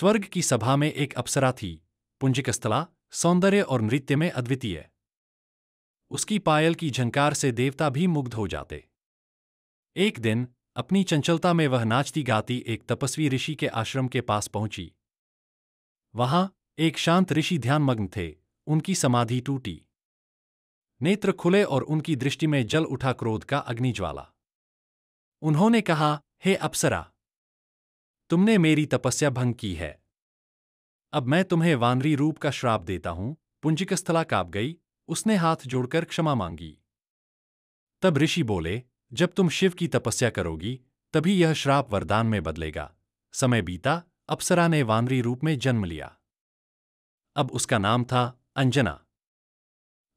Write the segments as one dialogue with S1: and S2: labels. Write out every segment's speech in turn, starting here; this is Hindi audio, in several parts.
S1: स्वर्ग की सभा में एक अप्सरा थी, पुंजिकस्थला, सौंदर्य और नृत्य में अद्वितीय। उसकी पायल की झंकार से देवता भी मुग्ध हो जाते। एक दिन अपनी चंचलता में वह नाचती गाती एक तपस्वी ऋषि के आश्रम के पास पहुंची। वहां एक शांत ऋषि ध्यानमग्न थे, उनकी समाधि टूटी, नेत्र खुले और उनकी दृष्टि में जल उठा क्रोध का अग्निज्वाला। उन्होंने कहा, हे अप्सरा, तुमने मेरी तपस्या भंग की है। अब मैं तुम्हें वानरी रूप का श्राप देता हूं। पुंजिकस्थला कांप गई, उसने हाथ जोड़कर क्षमा मांगी। तब ऋषि बोले, जब तुम शिव की तपस्या करोगी तभी यह श्राप वरदान में बदलेगा। समय बीता, अप्सरा ने वानरी रूप में जन्म लिया। अब उसका नाम था अंजना।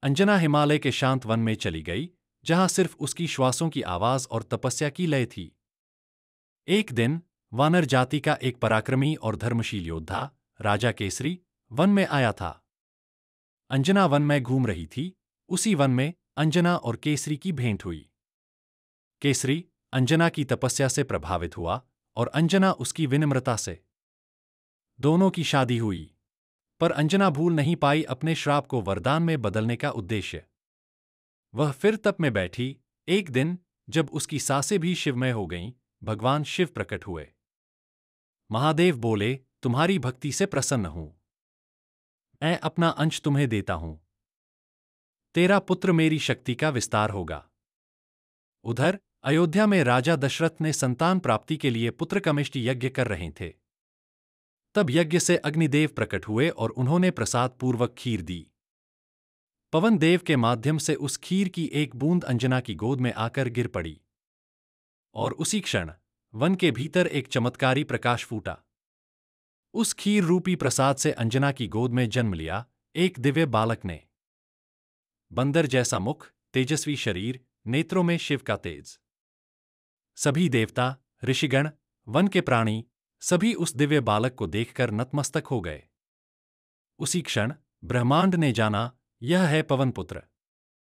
S1: अंजना हिमालय के शांत वन में चली गई, जहां सिर्फ उसकी श्वासों की आवाज और तपस्या की लय थी। एक दिन वानर जाति का एक पराक्रमी और धर्मशील योद्धा, राजा केसरी, वन में आया था। अंजना वन में घूम रही थी। उसी वन में अंजना और केसरी की भेंट हुई। केसरी अंजना की तपस्या से प्रभावित हुआ और अंजना उसकी विनम्रता से। दोनों की शादी हुई, पर अंजना भूल नहीं पाई अपने श्राप को वरदान में बदलने का उद्देश्य। वह फिर तप में बैठी। एक दिन जब उसकी सांसें भी शिवमय हो गईं, भगवान शिव प्रकट हुए। महादेव बोले, तुम्हारी भक्ति से प्रसन्न हूं, मैं अपना अंश तुम्हें देता हूं। तेरा पुत्र मेरी शक्ति का विस्तार होगा। उधर अयोध्या में राजा दशरथ ने संतान प्राप्ति के लिए पुत्रकामेष्टि यज्ञ कर रहे थे। तब यज्ञ से अग्निदेव प्रकट हुए और उन्होंने प्रसाद पूर्वक खीर दी। पवन देव के माध्यम से उस खीर की एक बूंद अंजना की गोद में आकर गिर पड़ी, और उसी क्षण वन के भीतर एक चमत्कारी प्रकाश फूटा। उस खीर रूपी प्रसाद से अंजना की गोद में जन्म लिया एक दिव्य बालक ने। बंदर जैसा मुख, तेजस्वी शरीर, नेत्रों में शिव का तेज। सभी देवता, ऋषिगण, वन के प्राणी, सभी उस दिव्य बालक को देखकर नतमस्तक हो गए। उसी क्षण ब्रह्मांड ने जाना, यह है पवन पुत्र।